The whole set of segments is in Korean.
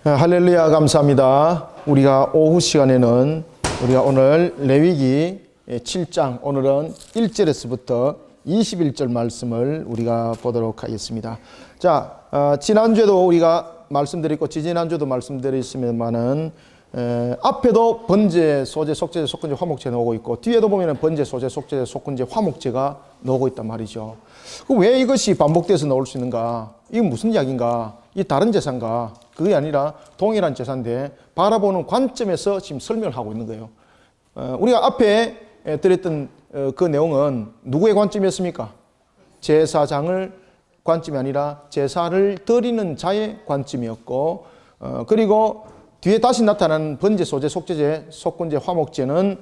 할렐루야, 감사합니다. 우리가 오후 시간에는 우리가 오늘 레위기 7장, 오늘은 1절에서부터 21절 말씀을 우리가 보도록 하겠습니다. 자, 지난주에도 우리가 말씀드렸고 지지난주에도 말씀드렸습니다만은 앞에도 번제, 소제, 속죄제, 속건제, 화목제 나오고 있고 뒤에도 보면 번제, 소제, 속죄제, 속건제, 화목제가 나오고 있단 말이죠. 왜 이것이 반복돼서 나올 수 있는가? 이게 무슨 이야기인가? 이 다른 제사인가? 그게 아니라 동일한 제사인데 바라보는 관점에서 지금 설명을 하고 있는 거예요. 우리가 앞에 드렸던 그 내용은 누구의 관점이었습니까? 제사장을 관점이 아니라 제사를 드리는 자의 관점이었고, 그리고 뒤에 다시 나타나는 번제, 소제, 속죄제, 속건제, 화목제는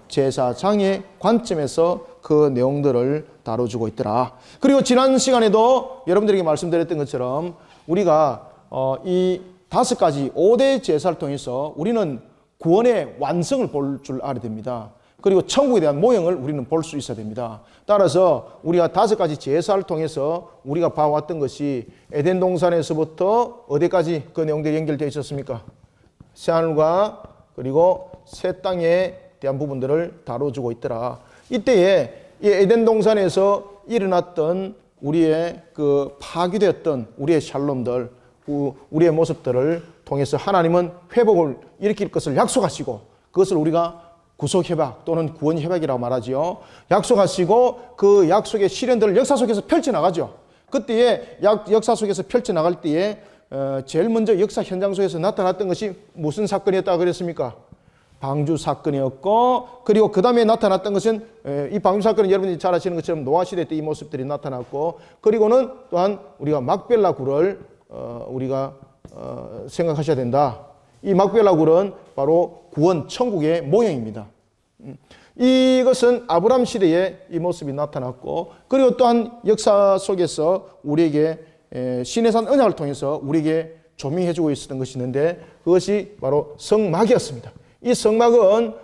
제사장의 관점에서 그 내용들을 다뤄주고 있더라. 그리고 지난 시간에도 여러분들에게 말씀드렸던 것처럼 우리가 이 5가지 5대 제사를 통해서 우리는 구원의 완성을 볼 줄 알아야 됩니다. 그리고 천국에 대한 모형을 우리는 볼 수 있어야 됩니다. 따라서 우리가 5가지 제사를 통해서 우리가 봐왔던 것이 에덴 동산에서부터 어디까지 그 내용들이 연결되어 있었습니까? 새하늘과 그리고 새 땅에 대한 부분들을 다뤄주고 있더라. 이때에 이 에덴 동산에서 일어났던 우리의 그 파괴되었던 우리의 샬롬들, 우리의 모습들을 통해서 하나님은 회복을 일으킬 것을 약속하시고 그것을 우리가 구속협약 또는 구원협약이라고 말하지요. 약속하시고 그 약속의 실현들을 역사 속에서 펼쳐나가죠. 그때에 역사 속에서 펼쳐나갈 때에 제일 먼저 역사 현장 속에서 나타났던 것이 무슨 사건이었다고 그랬습니까? 방주 사건이었고, 그리고 그 다음에 나타났던 것은 이 방주 사건은 여러분이 잘 아시는 것처럼 노아 시대 때 이 모습들이 나타났고, 그리고는 또한 우리가 막벨라 굴을 우리가 생각하셔야 된다. 이 막벨라 굴은 바로 구원 천국의 모형입니다. 이것은 아브라함 시대에 이 모습이 나타났고, 그리고 또한 역사 속에서 우리에게 시내산 언약을 통해서 우리에게 조명해주고 있었던 것이 있는데 그것이 바로 성막이었습니다. 이 성막은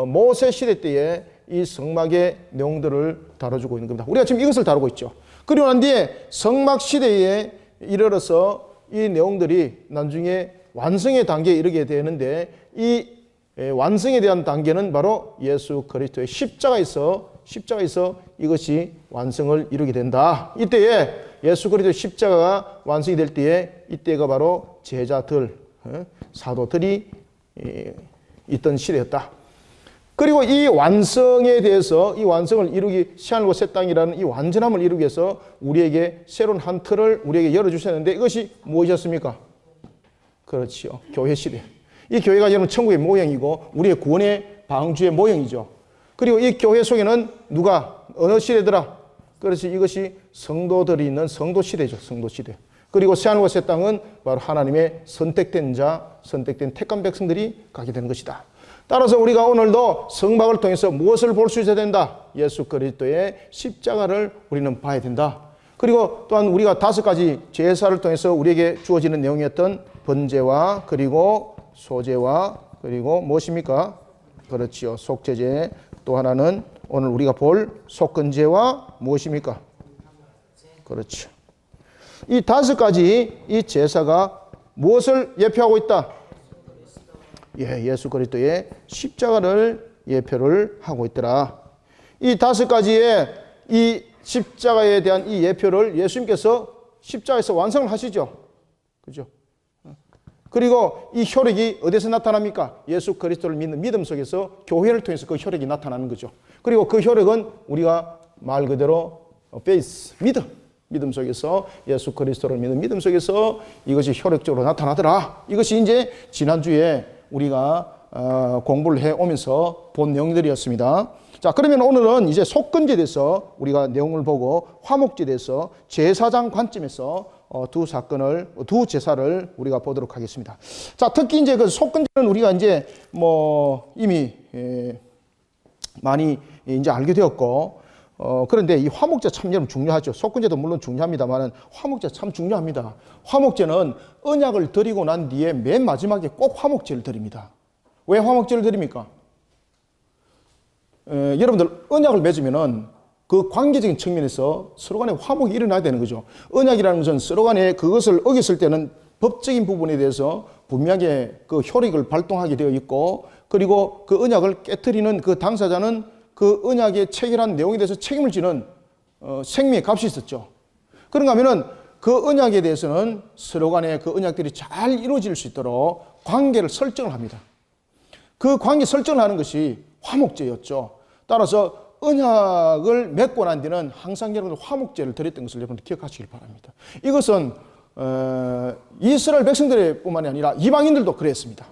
모세 시대 때에 이 성막의 내용들을 다뤄주고 있는 겁니다. 우리가 지금 이것을 다루고 있죠. 그리고 난 뒤에 성막 시대에 이르러서 이 내용들이 나중에 완성의 단계에 이르게 되는데 이 완성에 대한 단계는 바로 예수 그리스도의 십자가에서 이것이 완성을 이루게 된다. 이때에 예수 그리스도의 십자가가 완성이 될 때에 이때가 바로 제자들, 사도들이 있던 시대였다. 그리고 이 완성에 대해서 이 완성을 이루기 새하늘과 새 땅이라는 이 완전함을 이루기 위해서 우리에게 새로운 한 틀을 우리에게 열어주셨는데 이것이 무엇이었습니까? 그렇지요. 교회 시대. 이 교회가 여러분 천국의 모형이고 우리의 구원의 방주의 모형이죠. 그리고 이 교회 속에는 누가 어느 시대더라? 그렇지, 이것이 성도들이 있는 성도 시대죠. 성도 시대. 그리고 새하늘과 새 땅은 바로 하나님의 선택된 자, 선택된 택한 백성들이 가게 되는 것이다. 따라서 우리가 오늘도 성막을 통해서 무엇을 볼 수 있어야 된다? 예수 그리스도의 십자가를 우리는 봐야 된다. 그리고 또한 우리가 5가지 제사를 통해서 우리에게 주어지는 내용이었던 번제와 그리고 소제와 그리고 무엇입니까? 그렇지요. 속죄제. 또 하나는 오늘 우리가 볼 속건제와 무엇입니까? 그렇죠. 이 5가지 이 제사가 무엇을 예표하고 있다? 예수 그리스도의 십자가를 예표를 하고 있더라. 이 5가지의 이 십자가에 대한 이 예표를 예수님께서 십자가에서 완성을 하시죠. 그죠? 그리고 이 효력이 어디서 나타납니까? 예수 그리스도를 믿는 믿음 속에서 교회를 통해서 그 효력이 나타나는 거죠. 그리고 그 효력은 우리가 말 그대로 페이스, 믿음 속에서 예수 그리스도를 믿는 믿음 속에서 이것이 효력적으로 나타나더라. 이것이 이제 지난주에 우리가 공부를 해오면서 본 내용들이었습니다. 자, 그러면 오늘은 이제 속건제에 대해서 우리가 내용을 보고 화목제에 대해서 제사장 관점에서 두 제사를 우리가 보도록 하겠습니다. 자, 특히 이제 그 속건제는 우리가 이제 이미 많이 이제 알게 되었고, 그런데 이 화목제 참 여러분 중요하죠. 속건제도 물론 중요합니다만 화목제 참 중요합니다. 화목제는 언약을 드리고 난 뒤에 맨 마지막에 꼭 화목제를 드립니다. 왜 화목제를 드립니까? 여러분들 언약을 맺으면은 그 관계적인 측면에서 서로 간에 화목이 일어나야 되는 거죠. 언약이라는 것은 서로 간에 그것을 어겼을 때는 법적인 부분에 대해서 분명하게 그 효력을 발동하게 되어 있고, 그리고 그 언약을 깨트리는 그 당사자는 그 언약에 체결한 내용에 대해서 책임을 지는 생명의 값이 있었죠. 그런가 하면은 그 언약에 대해서는 서로 간에 그 언약들이 잘 이루어질 수 있도록 관계를 설정을 합니다. 그 관계 설정을 하는 것이 화목제였죠. 따라서 언약을 맺고 난 뒤는 항상 여러분들 화목제를 드렸던 것을 여러분들 기억하시길 바랍니다. 이것은 이스라엘 백성들 뿐만이 아니라 이방인들도 그랬습니다.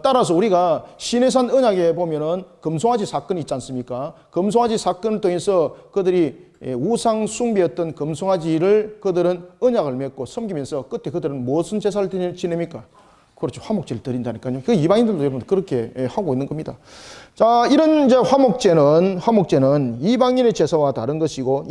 따라서 우리가 시내산 언약에 보면은 금송아지 사건이 있지 않습니까? 금송아지 사건을 통해서 그들이 우상 숭배였던 금송아지를 그들은 언약을 맺고 섬기면서 끝에 그들은 무슨 제사를 지냅니까? 그렇죠. 화목제를 드린다니까요. 그 이방인들도 여러분 그렇게 하고 있는 겁니다. 자, 이런 이제 화목제는 이방인의 제사와 다른 것이고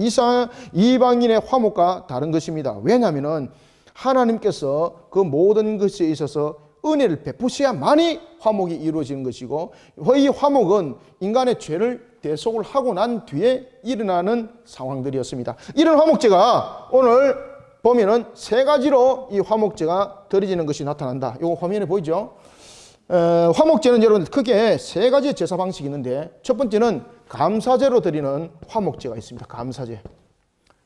이방인의 화목과 다른 것입니다. 왜냐하면은 하나님께서 그 모든 것에 있어서 은혜를 베푸셔야만이 화목이 이루어지는 것이고, 이 화목은 인간의 죄를 대속을 하고 난 뒤에 일어나는 상황들이었습니다. 이런 화목제가 오늘 보면은 세 가지로 이 화목제가 드려지는 것이 나타난다. 이거 화면에 보이죠? 화목제는 여러분 크게 세 가지 제사 방식이 있는데, 첫 번째는 감사제로 드리는 화목제가 있습니다. 감사제.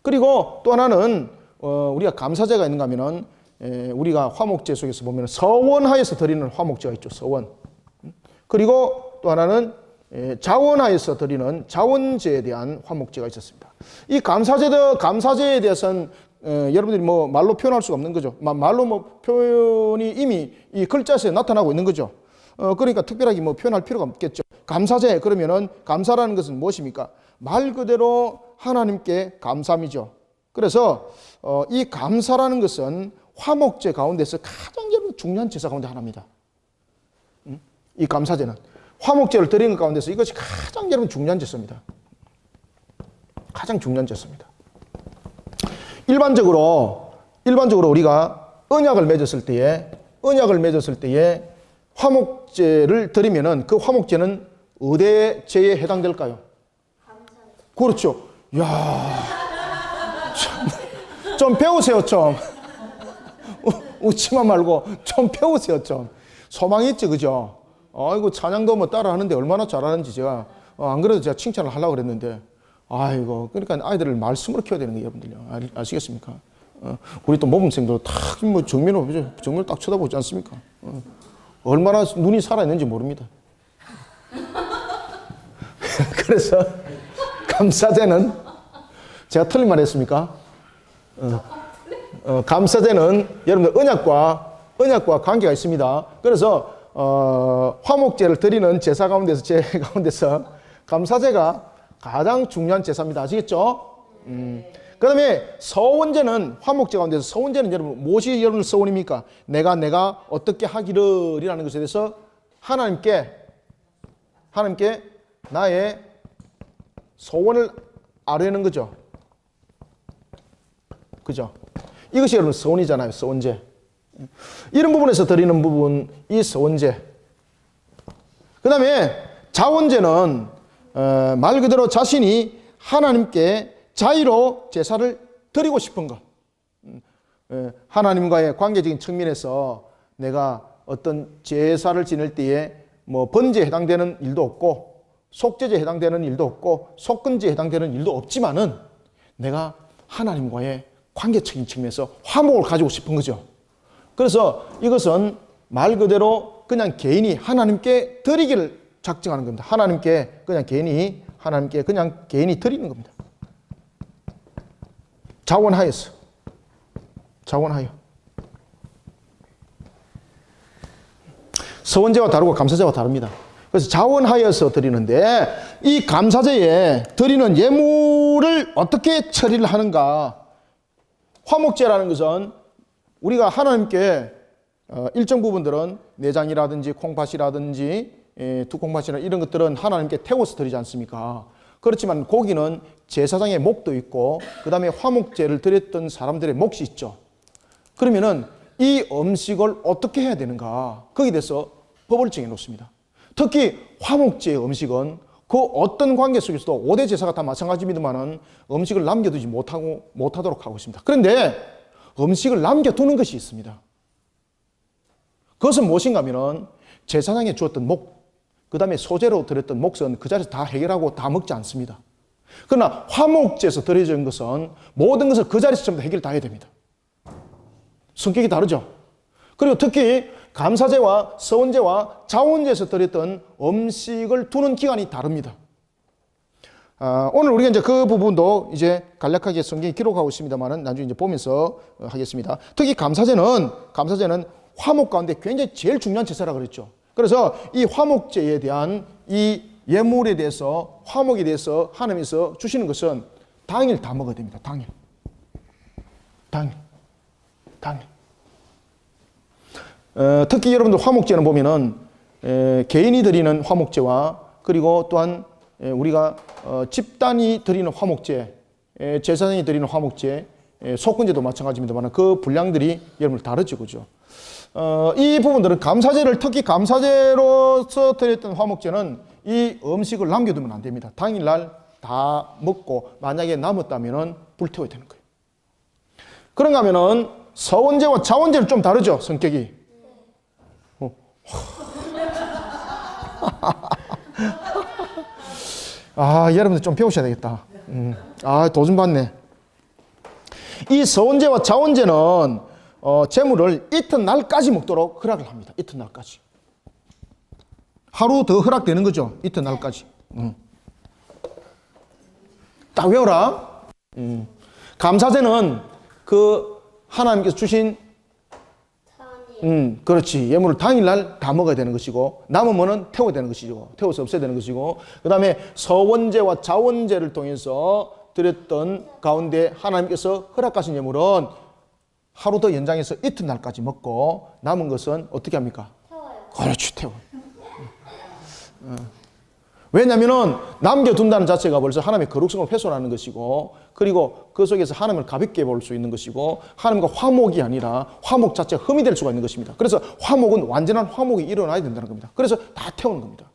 그리고 또 하나는 우리가 감사제가 있는가 하면은 우리가 화목제 속에서 보면 서원하에서 드리는 화목제가 있죠. 서원. 그리고 또 하나는 자원하에서 드리는 자원제에 대한 화목제가 있었습니다. 이 감사제에 대해서는 여러분들이 뭐 말로 표현할 수가 없는 거죠. 말로 뭐 표현이 이미 이 글자에서 나타나고 있는 거죠. 그러니까 특별하게 뭐 표현할 필요가 없겠죠. 감사제, 그러면은 감사라는 것은 무엇입니까? 말 그대로 하나님께 감사함이죠. 그래서 이 감사라는 것은 화목제 가운데서 가장 중요한 제사 가운데 하나입니다. 이 감사제는 화목제를 드리는 가운데서 이것이 가장 중요한 제사입니다. 가장 중요한 제사입니다. 일반적으로 우리가 언약을 맺었을 때에 화목제를 드리면은 그 화목제는 어디에 제에 해당될까요? 그렇죠. 야, 좀 배우세요, 좀. 웃지만 말고 좀 배우세요, 좀. 소망이 있지, 그죠? 아이고, 찬양도 뭐 따라 하는데 얼마나 잘하는지 제가, 안 그래도 제가 칭찬을 하려고 그랬는데, 아이고, 그러니까 아이들을 말씀으로 키워야 되는 거예요, 여러분들요. 아시겠습니까? 우리 또 모범생들 다 뭐 정면으로 딱 쳐다보지 않습니까? 얼마나 눈이 살아있는지 모릅니다. 그래서 감사제는 제가 틀린 말 했습니까? 감사제는 여러분들 언약과 관계가 있습니다. 그래서 화목제를 드리는 제사 가운데서 감사제가 가장 중요한 제사입니다. 아시겠죠? 그 다음에 서원제는 화목제 가운데서 서원제는 여러분 무엇이 여러분들 서원입니까? 내가 어떻게 하기를 이라는 것에 대해서 하나님께 나의 소원을 아뢰는 거죠. 그죠? 이것이 여러분 서원이잖아요. 서원제. 이런 부분에서 드리는 부분, 이 서원제. 그 다음에 자원제는 말 그대로 자신이 하나님께 자의로 제사를 드리고 싶은 것. 하나님과의 관계적인 측면에서 내가 어떤 제사를 지낼 때에 뭐 번제에 해당되는 일도 없고 속죄제에 해당되는 일도 없고 속건제에 해당되는 일도 없지만은 내가 하나님과의 관계적인 측면에서 화목을 가지고 싶은 거죠. 그래서 이것은 말 그대로 그냥 개인이 하나님께 드리기를 작정하는 겁니다. 하나님께 그냥 개인이 드리는 겁니다. 자원하여. 서원제와 다르고 감사제와 다릅니다. 그래서 자원하여서 드리는데 이 감사제에 드리는 예물을 어떻게 처리를 하는가? 화목제라는 것은 우리가 하나님께 일정 부분들은 내장이라든지 콩팥이라든지 두콩팥이나 이런 것들은 하나님께 태워서 드리지 않습니까? 그렇지만 고기는 제사장의 목도 있고 그 다음에 화목제를 드렸던 사람들의 몫이 있죠. 그러면은 이 음식을 어떻게 해야 되는가? 거기에 대해서 법을 정해놓습니다. 특히 화목제의 음식은 그 어떤 관계 속에서도 5대 제사가 다 마찬가지입니다만은 음식을 남겨두지 못하도록 하고 있습니다. 그런데 음식을 남겨두는 것이 있습니다. 그것은 무엇인가 하면은 제사장에 주었던 목, 그 다음에 소재로 드렸던 몫은 그 자리에서 다 해결하고 다 먹지 않습니다. 그러나 화목제에서 드려진 것은 모든 것을 그 자리에서 전부 다 해결 다 해야 됩니다. 성격이 다르죠. 그리고 특히 감사제와 서원제와 자원제에서 드렸던 음식을 두는 기간이 다릅니다. 오늘 우리가 이제 그 부분도 이제 간략하게 성경에 기록하고 있습니다만은 나중에 이제 보면서 하겠습니다. 특히 감사제는 화목 가운데 굉장히 제일 중요한 제사라 그랬죠. 그래서 이 화목제에 대한 이 예물에 대해서 화목에 대해서 하나님께서 주시는 것은 당일 다 먹어야 됩니다. 당일. 특히 여러분들 화목제는 보면은 개인이 드리는 화목제와 그리고 또한 우리가 집단이 드리는 화목제, 제사장이 드리는 화목제, 속건제도 마찬가지입니다만 그 분량들이 여러분들 다르죠, 그죠? 이 부분들은 감사제를 특히 감사제로서 드렸던 화목제는 이 음식을 남겨두면 안 됩니다. 당일날 다 먹고 만약에 남았다면은 불태워야 되는 거예요. 그런가 하면은 서원제와 자원제는 좀 다르죠, 성격이. 여러분들 좀 배우셔야 되겠다. 도전 받네. 이 서원제와 자원제는 재물을 이튿날까지 먹도록 허락을 합니다. 이튿날까지. 하루 더 허락되는 거죠. 이튿날까지. 딱 외워라. 감사제는 그 하나님께서 주신 그렇지. 예물을 당일날 다 먹어야 되는 것이고 남으면은 태워야 되는 것이고 태워서 없애야 되는 것이고 그 다음에 서원제와 자원제를 통해서 드렸던 가운데 하나님께서 허락하신 예물은 하루 더 연장해서 이튿날까지 먹고 남은 것은 어떻게 합니까? 태워요. 그렇지, 태워. 왜냐하면 남겨둔다는 자체가 벌써 하나님의 거룩성을 훼손하는 것이고 그리고 그 속에서 하나님을 가볍게 볼 수 있는 것이고 하나님과 화목이 아니라 화목 자체가 흠이 될 수가 있는 것입니다. 그래서 화목은 완전한 화목이 일어나야 된다는 겁니다. 그래서 다 태우는 겁니다.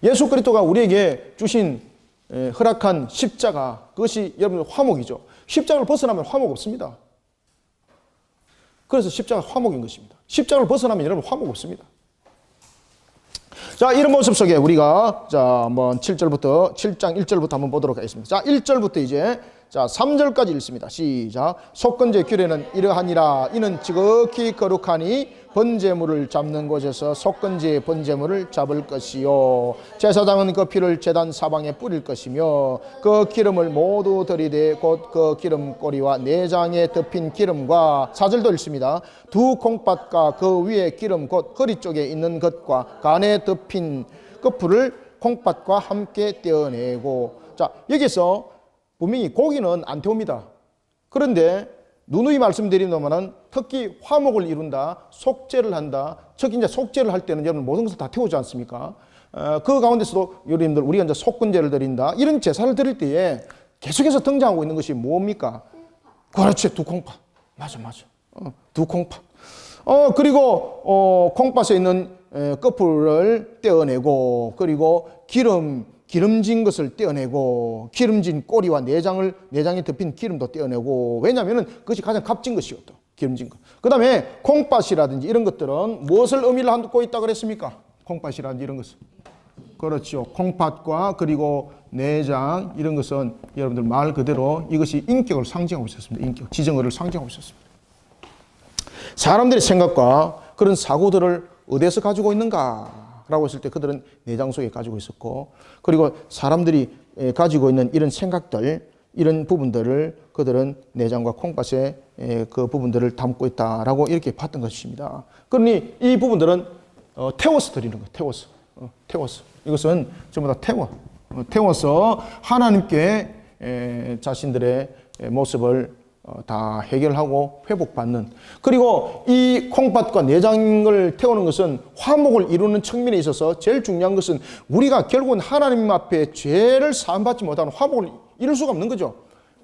예수 그리스도가 우리에게 주신 허락한 십자가 그것이 여러분들 화목이죠. 십자가를 벗어나면 화목 없습니다. 그래서 십자가 화목인 것입니다. 십자가를 벗어나면 여러분 화목 없습니다. 자, 이런 모습 속에 우리가 한번 7장 1절부터 한번 보도록 하겠습니다. 자, 1절부터 이제 3절까지 읽습니다. 시작. 속건제 규례는 이러하니라. 이는 지극히 거룩하니 번제물을 잡는 곳에서 속건제의 번제물을 잡을 것이요 제사장은 그 피를 제단 사방에 뿌릴 것이며 그 기름을 모두 들이대 곧 그 기름 꼬리와 내장에 덮인 기름과 4절도 읽습니다. 두 콩팥과 그 위에 기름 곧 허리 쪽에 있는 것과 간에 덮인 끝풀을 콩팥과 함께 떼어내고 자, 여기서 분명히 고기는 안 태웁니다. 그런데 누누이 말씀드리는 특히 화목을 이룬다, 속죄를 한다. 특히 이제 속죄를 할 때는 여러분 모든 것을 다 태우지 않습니까? 그 가운데서도 여러분들 우리가 이제 속건제를 드린다. 이런 제사를 드릴 때에 계속해서 등장하고 있는 것이 뭡니까? 그렇지, 두 콩팥. 맞아. 두 콩팥. 그리고 콩팥에 있는 끝풀을 떼어내고 그리고 기름진 것을 떼어내고 기름진 꼬리와 내장에 덮인 기름도 떼어내고 왜냐하면 그것이 가장 값진 것이거든. 기름진 것. 그 다음에 콩팥이라든지 이런 것들은 무엇을 의미를 하고 있다고 그랬습니까? 콩팥이라든지 이런 것은. 그렇죠. 콩팥과 그리고 내장 이런 것은 여러분들 말 그대로 이것이 인격을 상징하고 있었습니다. 인격, 지정어를 상징하고 있었습니다. 사람들의 생각과 그런 사고들을 어디에서 가지고 있는가? 라고 했을 때 그들은 내장 속에 가지고 있었고 그리고 사람들이 가지고 있는 이런 생각들 이런 부분들을 그들은 내장과 콩팥에 그 부분들을 담고 있다라고 이렇게 봤던 것입니다. 그러니 이 부분들은 태워서 드리는 거예요. 태워서 이것은 전부 다 태워서 하나님께 자신들의 모습을 다 해결하고 회복받는 그리고 이 콩팥과 내장을 태우는 것은 화목을 이루는 측면에 있어서 제일 중요한 것은 우리가 결국은 하나님 앞에 죄를 사함받지 못하는 화목을 이룰 수가 없는 거죠.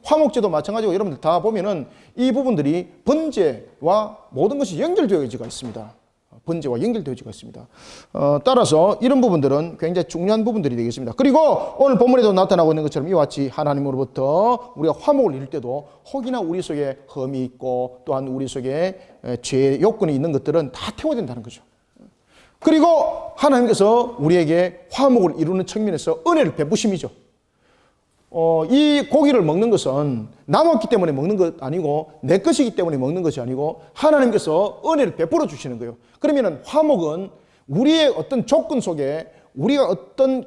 화목제도 마찬가지고 여러분들 다 보면은 이 부분들이 번제와 모든 것이 연결되어지가 있습니다. 번제와 연결되어지고 있습니다. 따라서 이런 부분들은 굉장히 중요한 부분들이 되겠습니다. 그리고 오늘 본문에도 나타나고 있는 것처럼 이와 같이 하나님으로부터 우리가 화목을 이룰 때도 혹이나 우리 속에 험이 있고 또한 우리 속에 죄의 요건이 있는 것들은 다 태워야 된다는 거죠. 그리고 하나님께서 우리에게 화목을 이루는 측면에서 은혜를 베푸심이죠. 이 고기를 먹는 것은 남았기 때문에 먹는 것 아니고 내 것이기 때문에 먹는 것이 아니고 하나님께서 은혜를 베풀어 주시는 거예요. 그러면 화목은 우리의 어떤 조건 속에 우리가 어떤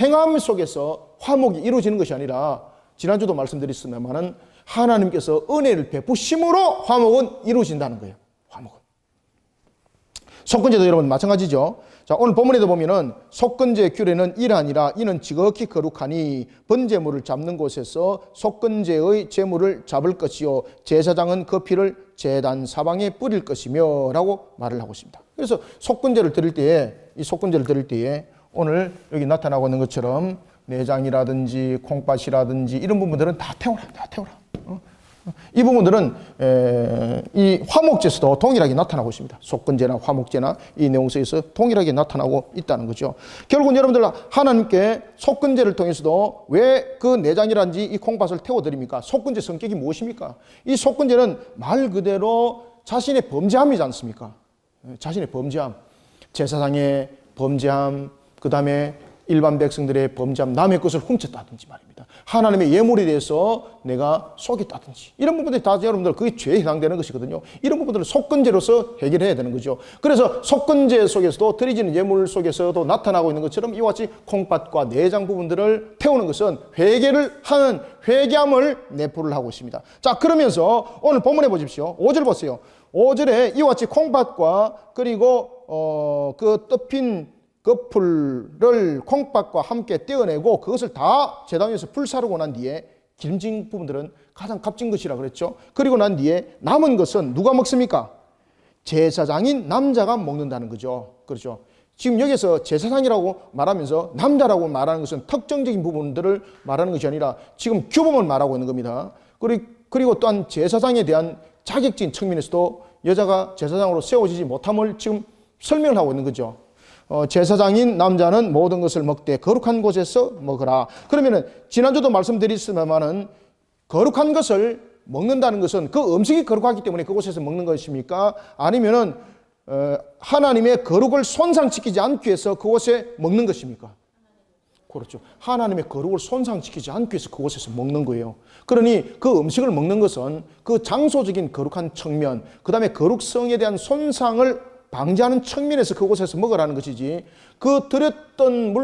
행함 속에서 화목이 이루어지는 것이 아니라 지난주도 말씀드렸습니다만 하나님께서 은혜를 베푸심으로 화목은 이루어진다는 거예요. 화목은. 속건제도 여러분 마찬가지죠. 자, 오늘 본문에도 보면은 속건제 규례는 이러하니라. 이는 지극히 거룩하니 번제물을 잡는 곳에서 속건제의 제물을 잡을 것이요 제사장은 그 피를 제단 사방에 뿌릴 것이며 라고 말을 하고 있습니다. 그래서 속건제를 드릴 때에 이 속건제를 드릴 때에 오늘 여기 나타나고 있는 것처럼 내장이라든지 콩팥이라든지 이런 부분들은 다 태워라. 이 부분들은 이 화목제에서도 동일하게 나타나고 있습니다. 속건제나 화목제나 이 내용 속에서 동일하게 나타나고 있다는 거죠. 결국은 여러분들 하나님께 속건제를 통해서도 왜 그 내장이라든지 이 콩팥을 태워드립니까? 속건제 성격이 무엇입니까? 이 속건제는 말 그대로 자신의 범죄함이지 않습니까? 자신의 범죄함, 제사장의 범죄함, 그 다음에 일반 백성들의 범죄함, 남의 것을 훔쳤다든지 말입니다. 하나님의 예물에 대해서 내가 속였다든지 이런 부분들이 다 여러분들 그게 죄에 해당되는 것이거든요. 이런 부분들을 속건제로서 해결해야 되는 거죠. 그래서 속건제 속에서도 드려지는 예물 속에서도 나타나고 있는 것처럼 이와 같이 콩팥과 내장 부분들을 태우는 것은 회개를 하는 회개함을 내포를 하고 있습니다. 자, 그러면서 오늘 본문에 보십시오. 5절 보세요. 5절에 이와 같이 콩팥과 그리고 그 떡핀 그 풀을 콩팥과 함께 떼어내고 그것을 다 제단 위에서 불사르고 난 뒤에 기름진 부분들은 가장 값진 것이라 그랬죠. 그리고 난 뒤에 남은 것은 누가 먹습니까? 제사장인 남자가 먹는다는 거죠. 그렇죠. 지금 여기서 제사장이라고 말하면서 남자라고 말하는 것은 특정적인 부분들을 말하는 것이 아니라 지금 규범을 말하고 있는 겁니다. 그리고 또한 제사장에 대한 자격적인 측면에서도 여자가 제사장으로 세워지지 못함을 지금 설명을 하고 있는 거죠. 제사장인 남자는 모든 것을 먹되 거룩한 곳에서 먹으라. 그러면은 지난주도 말씀드렸습니다만은 거룩한 것을 먹는다는 것은 그 음식이 거룩하기 때문에 그곳에서 먹는 것입니까? 아니면은 하나님의 거룩을 손상시키지 않기 위해서 그곳에 먹는 것입니까? 그렇죠. 하나님의 거룩을 손상시키지 않기 위해서 그곳에서 먹는 거예요. 그러니 그 음식을 먹는 것은 그 장소적인 거룩한 측면, 그 다음에 거룩성에 대한 손상을 방지하는 측면에서 그곳에서 먹으라는 것이지 그 드렸던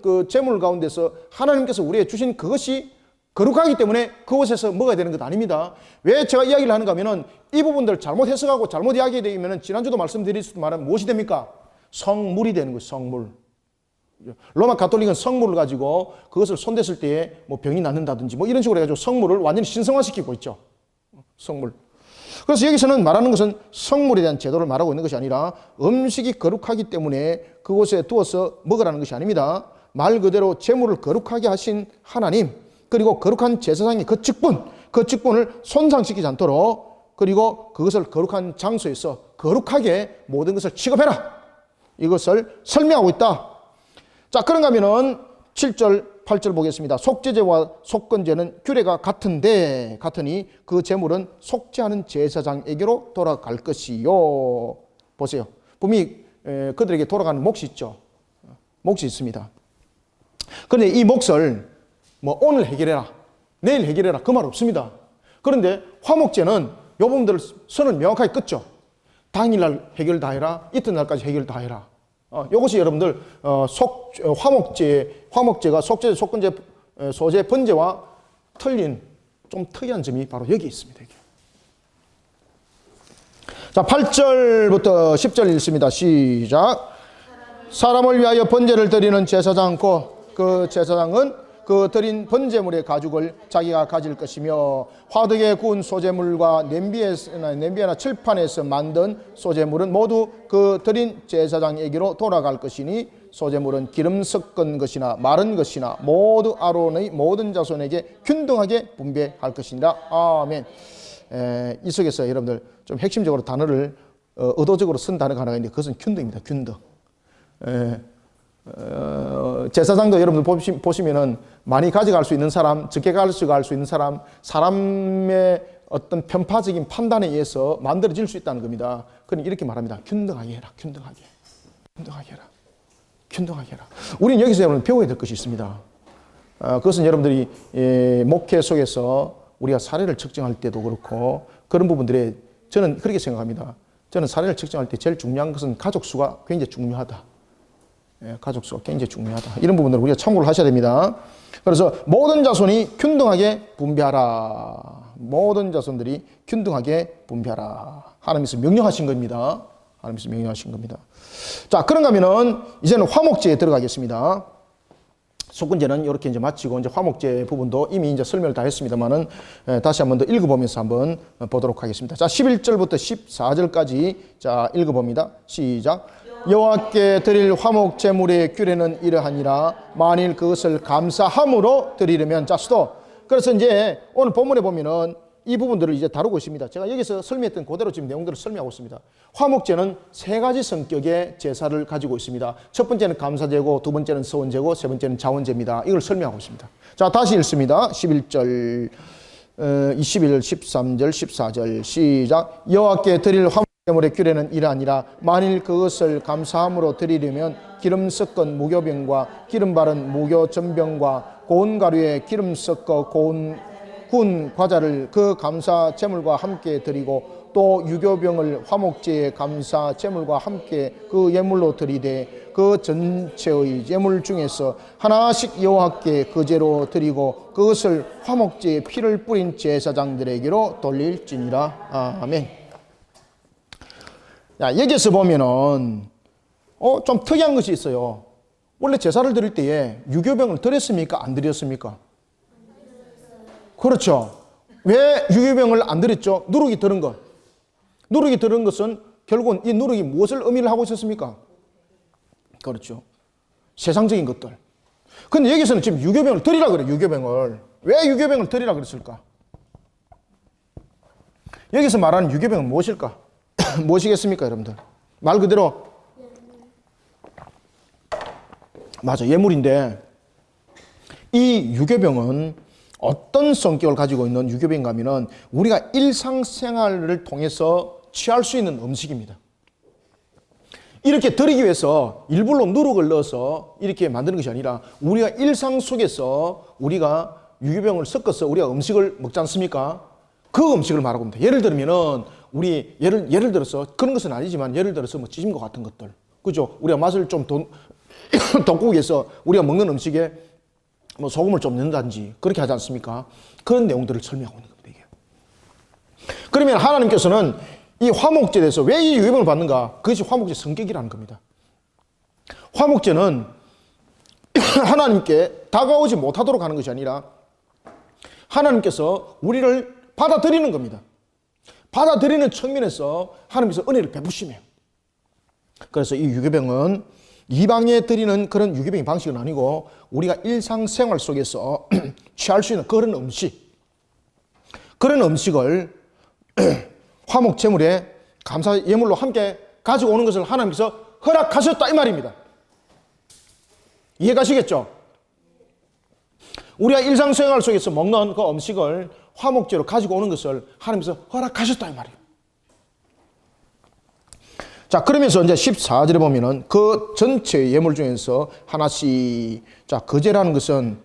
그 제물 가운데서 하나님께서 우리에게 주신 그것이 거룩하기 때문에 그곳에서 먹어야 되는 것 아닙니다. 왜 제가 이야기를 하는가 하면은 이 부분들 잘못 해석하고 잘못 이야기되면 지난주도 말씀드렸지만 무엇이 됩니까? 성물이 되는 거예요. 성물. 로마 가톨릭은 성물을 가지고 그것을 손댔을 때에 뭐 병이 낫는다든지 뭐 이런 식으로 해가지고 성물을 완전히 신성화시키고 있죠. 성물. 그래서 여기서는 말하는 것은 성물에 대한 제도를 말하고 있는 것이 아니라 음식이 거룩하기 때문에 그곳에 두어서 먹으라는 것이 아닙니다. 말 그대로 제물을 거룩하게 하신 하나님, 그리고 거룩한 제사장의 그 직분을 손상시키지 않도록 그리고 그것을 거룩한 장소에서 거룩하게 모든 것을 취급해라. 이것을 설명하고 있다. 자, 그런가 하면은 7절 8절 보겠습니다. 속죄제와 속건제는 규례가 같으니 그 제물은 속죄하는 제사장에게로 돌아갈 것이요. 보세요. 분명히 그들에게 돌아가는 몫이 있죠. 몫이 있습니다. 그런데 이 몫을 뭐 오늘 해결해라, 내일 해결해라 그 말 없습니다. 그런데 화목제는 이 부분들을 선을 명확하게 긋죠. 당일날 해결 다 해라, 이튿날까지 해결 다 해라. 이것이 여러분들 화목제가 속죄, 속건제, 소제, 번제와 틀린 좀 특이한 점이 바로 여기 있습니다. 여기. 자, 8절부터 10절 읽습니다. 시작. 사람을 위하여 번제를 드리는 제사장 그 제사장은 그 드린 번제물의 가죽을 자기가 가질 것이며 화덕에 구운 소제물과 냄비나 칠판에서 만든 소제물은 모두 그 드린 제사장에게로 돌아갈 것이니 소제물은 기름 섞은 것이나 마른 것이나 모두 아론의 모든 자손에게 균등하게 분배할 것이니라. 아멘. 이 속에서 여러분들 좀 핵심적으로 단어를 의도적으로 쓴 단어가 하나가 있는데 그것은 균등입니다. 균등. 제사장도 여러분들 보시면은 많이 가져갈 수 있는 사람, 적게 가져갈 수 있는 사람, 사람의 어떤 편파적인 판단에 의해서 만들어질 수 있다는 겁니다. 그러니 이렇게 말합니다. 균등하게 해라. 균등하게. 균등하게 해라. 균등하게 해라. 우리는 여기서 여러분 배워야 될 것이 있습니다. 그것은 여러분들이 목회 속에서 우리가 사례를 측정할 때도 그렇고 그런 부분들에 저는 그렇게 생각합니다. 저는 사례를 측정할 때 제일 중요한 것은 가족 수가 굉장히 중요하다. 가족 수가 굉장히 중요하다. 이런 부분들을 우리가 참고를 하셔야 됩니다. 그래서 모든 자손이 균등하게 분배하라. 모든 자손들이 균등하게 분배하라. 하나님께서 명령하신 겁니다. 하나님께서 명령하신 겁니다. 자, 그런가 하면은 이제는 화목제에 들어가겠습니다. 속건제는 이렇게 이제 마치고 이제 화목제 부분도 이미 이제 설명을 다 했습니다만은 다시 한번 더 읽어보면서 한번 보도록 하겠습니다. 자, 11절부터 14절까지 자, 읽어봅니다. 시작. 여호와께 드릴 화목 제물의 규례는 이러하니라. 만일 그것을 감사함으로 드리려면 자, 스톱. 그래서 이제 오늘 본문에 보면은 이 부분들을 이제 다루고 있습니다. 제가 여기서 설명했던 그대로 지금 내용들을 설명하고 있습니다. 화목제는 세 가지 성격의 제사를 가지고 있습니다. 첫 번째는 감사제고, 두 번째는 서원제고, 세 번째는 자원제입니다. 이걸 설명하고 있습니다. 자, 다시 읽습니다. 11절, 21절, 13절, 14절 시작. 여호와께 드릴 화목제물의 규례는 이러하니라. 만일 그것을 감사함으로 드리려면 기름 섞은 무교병과 기름 바른 무교전병과 고운 가루에 기름 섞어 군 과자를 그 감사 제물과 함께 드리고 또 유교병을 화목제의 감사 제물과 함께 그 예물로 드리되 그 전체의 예물 중에서 하나씩 여호와께 거제로 드리고 그것을 화목제의 피를 뿌린 제사장들에게로 돌릴지니라. 아멘. 자, 여기서 보면은 좀 특이한 것이 있어요. 원래 제사를 드릴 때에 유교병을 드렸습니까? 안 드렸습니까? 그렇죠. 왜 유교병을 안 드렸죠? 누룩이 들은 것. 누룩이 들은 것은 결국은 이 누룩이 무엇을 의미를 하고 있었습니까? 그렇죠. 세상적인 것들. 근데 여기서는 지금 유교병을 드리라 그래요. 유교병을. 왜 유교병을 드리라 그랬을까? 여기서 말하는 유교병은 무엇일까? 무엇이겠습니까, 여러분들? 말 그대로 맞아, 예물인데 이 유교병은 어떤 성격을 가지고 있는 유교병인가 하면은 우리가 일상생활을 통해서 취할 수 있는 음식입니다. 이렇게 드리기 위해서 일부러 누룩을 넣어서 이렇게 만드는 것이 아니라 우리가 일상 속에서 우리가 유교병을 섞어서 우리가 음식을 먹지 않습니까? 그 음식을 말하고 있습니다. 예를 들면은 우리 예를 들어서 그런 것은 아니지만 예를 들어서 뭐 찌짐과 같은 것들. 그죠? 우리가 맛을 좀 돋구기 위해서 우리가 먹는 음식에 뭐 소금을 좀 넣는다든지 그렇게 하지 않습니까? 그런 내용들을 설명하고 있는 겁니다. 이게. 그러면 하나님께서는 이 화목제에 대해서 왜 이 유교병을 받는가? 그것이 화목제 성격이라는 겁니다. 화목제는 하나님께 다가오지 못하도록 하는 것이 아니라 하나님께서 우리를 받아들이는 겁니다. 받아들이는 측면에서 하나님께서 은혜를 베푸시며 그래서 이 유교병은 이방에 드리는 그런 유교병의 방식은 아니고 우리가 일상생활 속에서 취할 수 있는 그런 음식을 화목제물에 감사 예물로 함께 가지고 오는 것을 하나님께서 허락하셨다 이 말입니다. 이해가시겠죠? 우리가 일상생활 속에서 먹는 그 음식을 화목제로 가지고 오는 것을 하나님께서 허락하셨다 이 말이에요. 자, 그러면서 이제 14절에 보면은 그 전체 예물 중에서 하나씩, 자, 거제라는 것은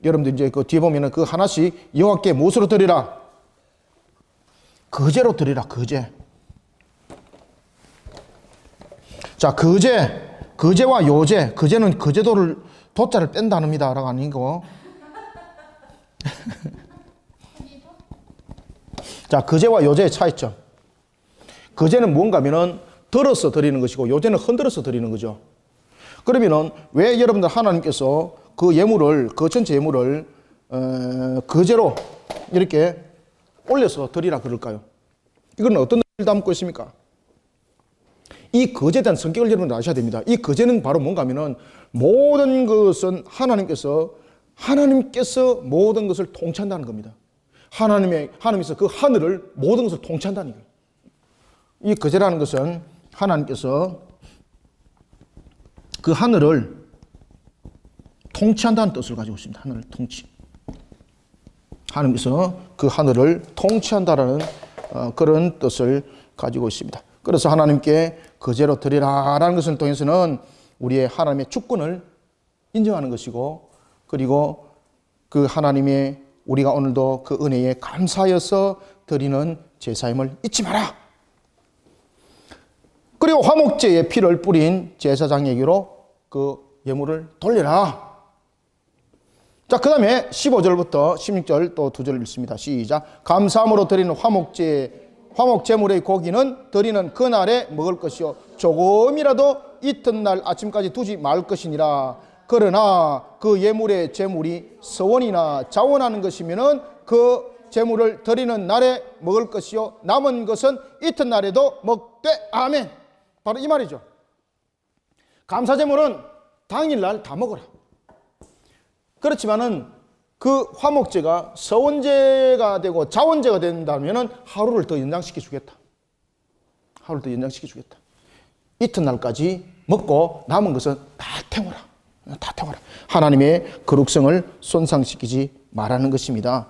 여러분들 이제 그 뒤에 보면은 그 하나씩 여호와께 무엇으로 드리라? 거제로 드리라, 거제. 자, 거제와 요제, 거제는 거제도를 도자를 뺀 단어입니다라고 아니고. 자, 거제와 요제의 차이점. 거제는 뭔가 하면은 덜어서 드리는 것이고 요제는 흔들어서 드리는 거죠. 그러면은 왜 여러분들 하나님께서 그 예물을, 그 전체 예물을 거제로 이렇게 올려서 드리라 그럴까요? 이건 어떤 의미를 담고 있습니까? 이 거제에 대한 성격을 여러분들 아셔야 됩니다. 이 거제는 바로 뭔가 하면은 모든 것은 하나님께서 모든 것을 통치한다는 겁니다. 하나님께서 그 하늘을 모든 것을 통치한다는 거예요. 이 거제라는 것은 하나님께서 그 하늘을 통치한다는 뜻을 가지고 있습니다. 하늘을 통치. 하나님께서 그 하늘을 통치한다라는 그런 뜻을 가지고 있습니다. 그래서 하나님께 거제로 드리라라는 것을 통해서는 우리의 하나님의 주권을 인정하는 것이고, 그리고 그 하나님의 우리가 오늘도 그 은혜에 감사하여서 드리는 제사임을 잊지 마라. 그리고 화목제에 피를 뿌린 제사장에게로 그 예물을 돌려라. 자, 그 다음에 15절부터 16절 또 두 절 읽습니다. 시작. 감사함으로 드리는 화목제물의 고기는 드리는 그날에 먹을 것이요 조금이라도 이튿날 아침까지 두지 말 것이니라. 그러나 그 예물의 제물이 서원이나 자원하는 것이면은 그 제물을 드리는 날에 먹을 것이요 남은 것은 이튿날에도 먹되. 아멘. 바로 이 말이죠. 감사제물은 당일날 다 먹어라. 그렇지만은 그 화목제가 서원제가 되고 자원제가 된다면은 하루를 더 연장시켜 주겠다. 하루를 더 연장시켜 주겠다. 이튿날까지 먹고 남은 것은 다 태워라. 다 태워라. 하나님의 거룩성을 손상시키지 말라는 것입니다.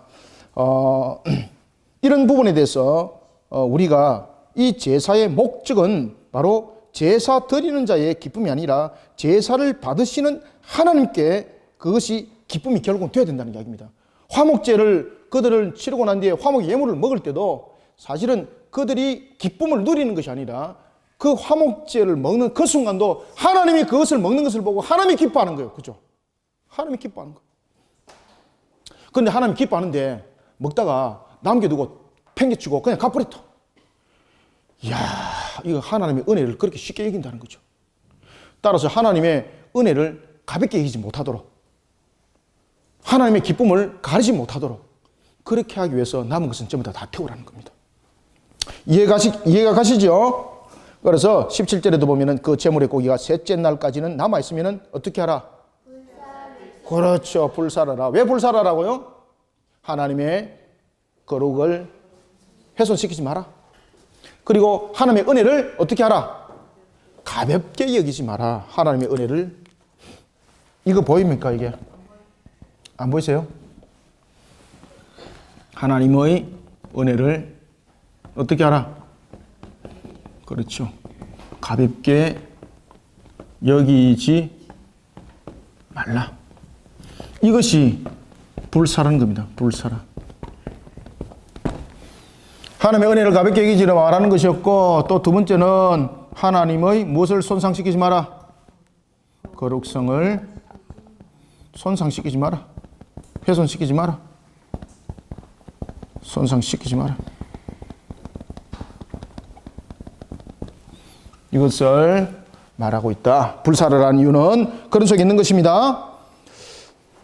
이런 부분에 대해서 우리가 이 제사의 목적은 바로 제사 드리는 자의 기쁨이 아니라 제사를 받으시는 하나님께 그것이 기쁨이 결국은 되어야 된다는 이야기입니다. 화목제를 그들을 치르고 난 뒤에 화목 예물을 먹을 때도 사실은 그들이 기쁨을 누리는 것이 아니라 그 화목제를 먹는 그 순간도 하나님이 그것을 먹는 것을 보고 하나님이 기뻐하는 거예요. 그죠? 하나님이 기뻐하는 거예요. 그런데 하나님이 기뻐하는데 먹다가 남겨두고 팽개치고 그냥 가버렸다. 이야, 이거 하나님의 은혜를 그렇게 쉽게 여긴다는 거죠. 따라서 하나님의 은혜를 가볍게 여기지 못하도록, 하나님의 기쁨을 가리지 못하도록 그렇게 하기 위해서 남은 것은 전부 다 태우라는 겁니다. 이해가 가시죠? 그래서 17절에도 보면은 그 제물의 고기가 셋째 날까지는 남아있으면은 어떻게 하라? 그렇죠. 불살하라. 왜 불살하라고요? 하나님의 거룩을 훼손시키지 마라. 그리고 하나님의 은혜를 어떻게 하라? 가볍게 여기지 마라. 하나님의 은혜를. 이거 보입니까 이게? 안 보이세요? 하나님의 은혜를 어떻게 하라? 그렇죠. 가볍게 여기지 말라. 이것이 불사라는 겁니다. 불사라. 하나님의 은혜를 가볍게 여기지 말라는 것이었고, 또 두 번째는 하나님의 무엇을 손상시키지 마라? 거룩성을 손상시키지 마라. 훼손시키지 마라. 손상시키지 마라. 이것을 말하고 있다. 불사르라는 이유는 그런 속에 있는 것입니다.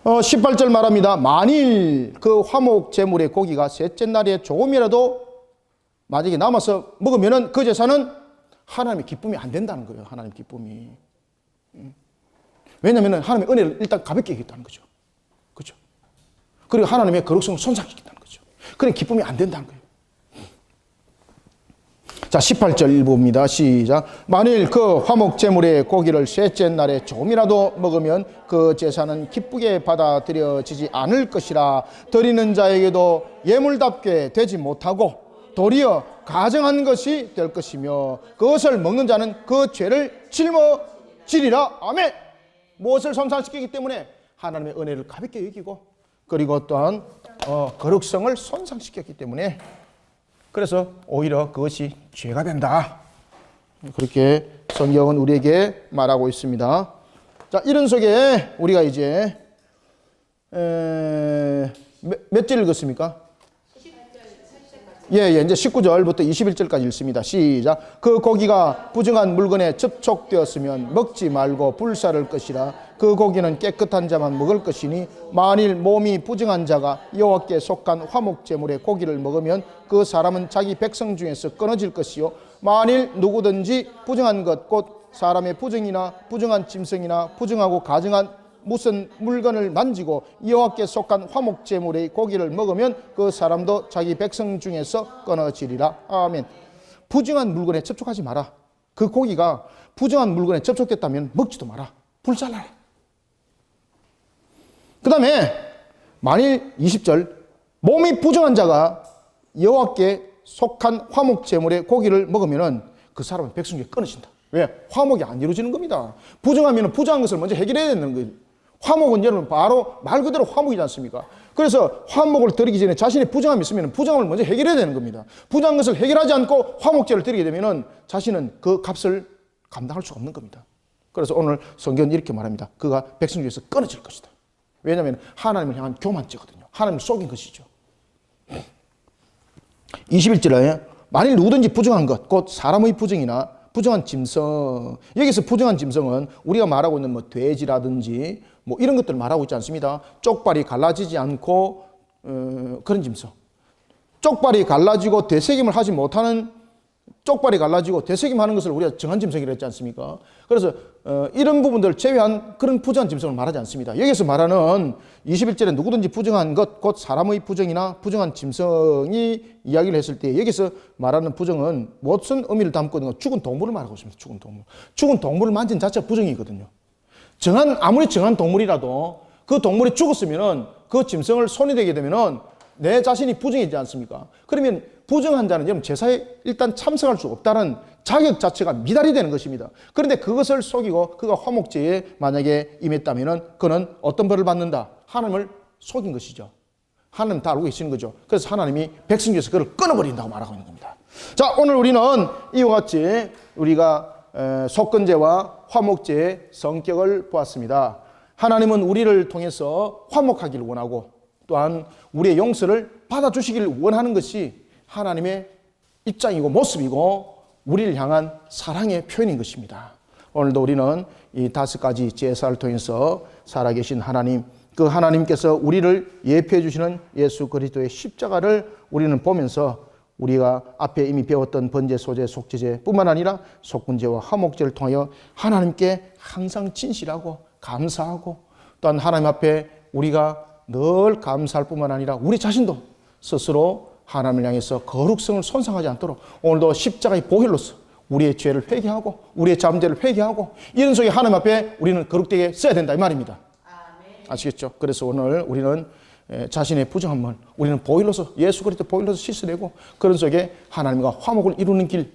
18절 말합니다. 만일 그 화목 제물의 고기가 셋째 날에 조금이라도 만약에 남아서 먹으면은 그 제사는 하나님의 기쁨이 안 된다는 거예요. 하나님의 기쁨이. 왜냐하면 하나님의 은혜를 일단 가볍게 여겼다는 거죠. 그렇죠? 그리고 하나님의 거룩성을 손상시킨다는 거죠. 그런 기쁨이 안 된다는 거예요. 자, 18절 일부입니다. 시작. 만일 그 화목 제물의 고기를 셋째 날에 조금이라도 먹으면 그 제사는 기쁘게 받아들여지지 않을 것이라. 드리는 자에게도 예물답게 되지 못하고 도리어 가정한 것이 될 것이며 그것을 먹는 자는 그 죄를 짊어지리라. 아멘. 무엇을 손상시키기 때문에? 하나님의 은혜를 가볍게 여기고, 그리고 또한 거룩성을 손상시켰기 때문에, 그래서 오히려 그것이 죄가 된다. 그렇게 성경은 우리에게 말하고 있습니다. 자, 이런 속에 우리가 이제 몇 절 읽었습니까? 예, 이제 19절부터 21절까지 읽습니다. 시작. 그 고기가 부정한 물건에 접촉되었으면 먹지 말고 불사를 것이라. 그 고기는 깨끗한 자만 먹을 것이니 만일 몸이 부정한 자가 여호와께 속한 화목제물의 고기를 먹으면 그 사람은 자기 백성 중에서 끊어질 것이요 만일 누구든지 부정한 것 곧 사람의 부정이나 부정한 짐승이나 부정하고 가증한 무슨 물건을 만지고 여호와께 속한 화목제물의 고기를 먹으면 그 사람도 자기 백성 중에서 끊어지리라. 아멘. 부정한 물건에 접촉하지 마라. 그 고기가 부정한 물건에 접촉됐다면 먹지도 마라. 불살라라. 그 다음에 만일 20절 몸이 부정한 자가 여호와께 속한 화목 제물의 고기를 먹으면 그 사람은 백성 중에 끊어진다. 왜? 화목이 안 이루어지는 겁니다. 부정하면 부정한 것을 먼저 해결해야 되는 거예요. 화목은 여러분 바로 말 그대로 화목이지 않습니까? 그래서 화목을 드리기 전에 자신의 부정함이 있으면 부정함을 먼저 해결해야 되는 겁니다. 부정한 것을 해결하지 않고 화목제를 드리게 되면 자신은 그 값을 감당할 수가 없는 겁니다. 그래서 오늘 성경은 이렇게 말합니다. 그가 백성 중에서 끊어질 것이다. 왜냐하면 하나님을 향한 교만죄거든요. 하나님을 속인 것이죠. 21절에 만일 누구든지 부정한 것, 곧 사람의 부정이나 부정한 짐승, 여기서 부정한 짐승은 우리가 말하고 있는 뭐 돼지라든지 뭐 이런 것들 말하고 있지 않습니다. 쪽발이 갈라지지 않고 그런 짐승. 쪽발이 갈라지고 되새김을 하지 못하는, 쪽발이 갈라지고 되새김하는 것을 우리가 정한 짐승이라고 했지 않습니까? 그래서 이런 부분들을 제외한 그런 부정한 짐승을 말하지 않습니다. 여기서 말하는 21절에 누구든지 부정한 것, 곧 사람의 부정이나 부정한 짐승이 이야기를 했을 때 여기서 말하는 부정은 무슨 의미를 담고 있는가? 죽은 동물을 말하고 있습니다. 죽은 동물. 죽은 동물을 만진 자체가 부정이거든요. 아무리 정한 동물이라도 그 동물이 죽었으면은 그 짐승을 손이 대게 되면은 내 자신이 부정이지 않습니까? 그러면 부정한 자는 여러분 제사에 일단 참석할 수 없다는 자격 자체가 미달이 되는 것입니다. 그런데 그것을 속이고 그가 화목제에 만약에 임했다면은 그는 어떤 벌을 받는다? 하나님을 속인 것이죠. 하나님 다 알고 계시는 거죠. 그래서 하나님이 백성 중에서 그를 끊어버린다고 말하고 있는 겁니다. 자, 오늘 우리는 이와 같이 우리가 속건제와 화목제의 성격을 보았습니다. 하나님은 우리를 통해서 화목하기를 원하고 또한 우리의 용서를 받아주시기를 원하는 것이 하나님의 입장이고 모습이고 우리를 향한 사랑의 표현인 것입니다. 오늘도 우리는 이 5가지 제사를 통해서 살아계신 하나님, 그 하나님께서 우리를 예표해 주시는 예수 그리스도의 십자가를 우리는 보면서 우리가 앞에 이미 배웠던 번제, 소제, 속죄제 뿐만 아니라 속건제와 화목제를 통하여 하나님께 항상 진실하고 감사하고 또한 하나님 앞에 우리가 늘 감사할 뿐만 아니라 우리 자신도 스스로 하나님을 향해서 거룩성을 손상하지 않도록 오늘도 십자가의 보혈로서 우리의 죄를 회개하고 우리의 잠재를 회개하고 이런 속에 하나님 앞에 우리는 거룩되게 써야 된다 이 말입니다. 아시겠죠? 그래서 오늘 우리는 자신의 부정함을 우리는 보혈로서 예수 그리스도 보혈로서 씻어내고 그런 속에 하나님과 화목을 이루는 길,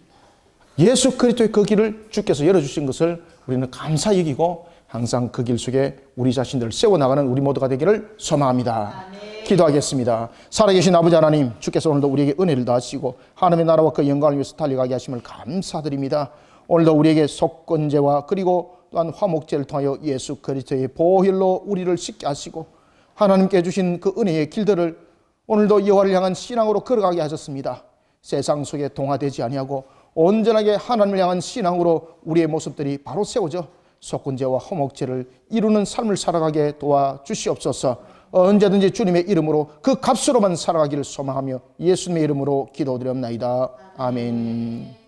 예수 그리스도의 그 길을 주께서 열어주신 것을 우리는 감사히 여기고 항상 그 길 속에 우리 자신들을 세워나가는 우리 모두가 되기를 소망합니다. 아멘. 기도하겠습니다. 살아계신 아버지 하나님, 주께서 오늘도 우리에게 은혜를 다하시고 하나님의 나라와 그 영광을 위해서 달려가게 하심을 감사드립니다. 오늘도 우리에게 속건제와 그리고 또한 화목제를 통하여 예수 그리스도의 보혈로 우리를 씻게 하시고 하나님께 주신 그 은혜의 길들을 오늘도 여호와를 향한 신앙으로 걸어가게 하셨습니다. 세상 속에 동화되지 아니하고 온전하게 하나님을 향한 신앙으로 우리의 모습들이 바로 세워져 속건제와 화목제를 이루는 삶을 살아가게 도와주시옵소서. 언제든지 주님의 이름으로 그 값으로만 살아가기를 소망하며 예수님의 이름으로 기도드렸나이다. 아멘.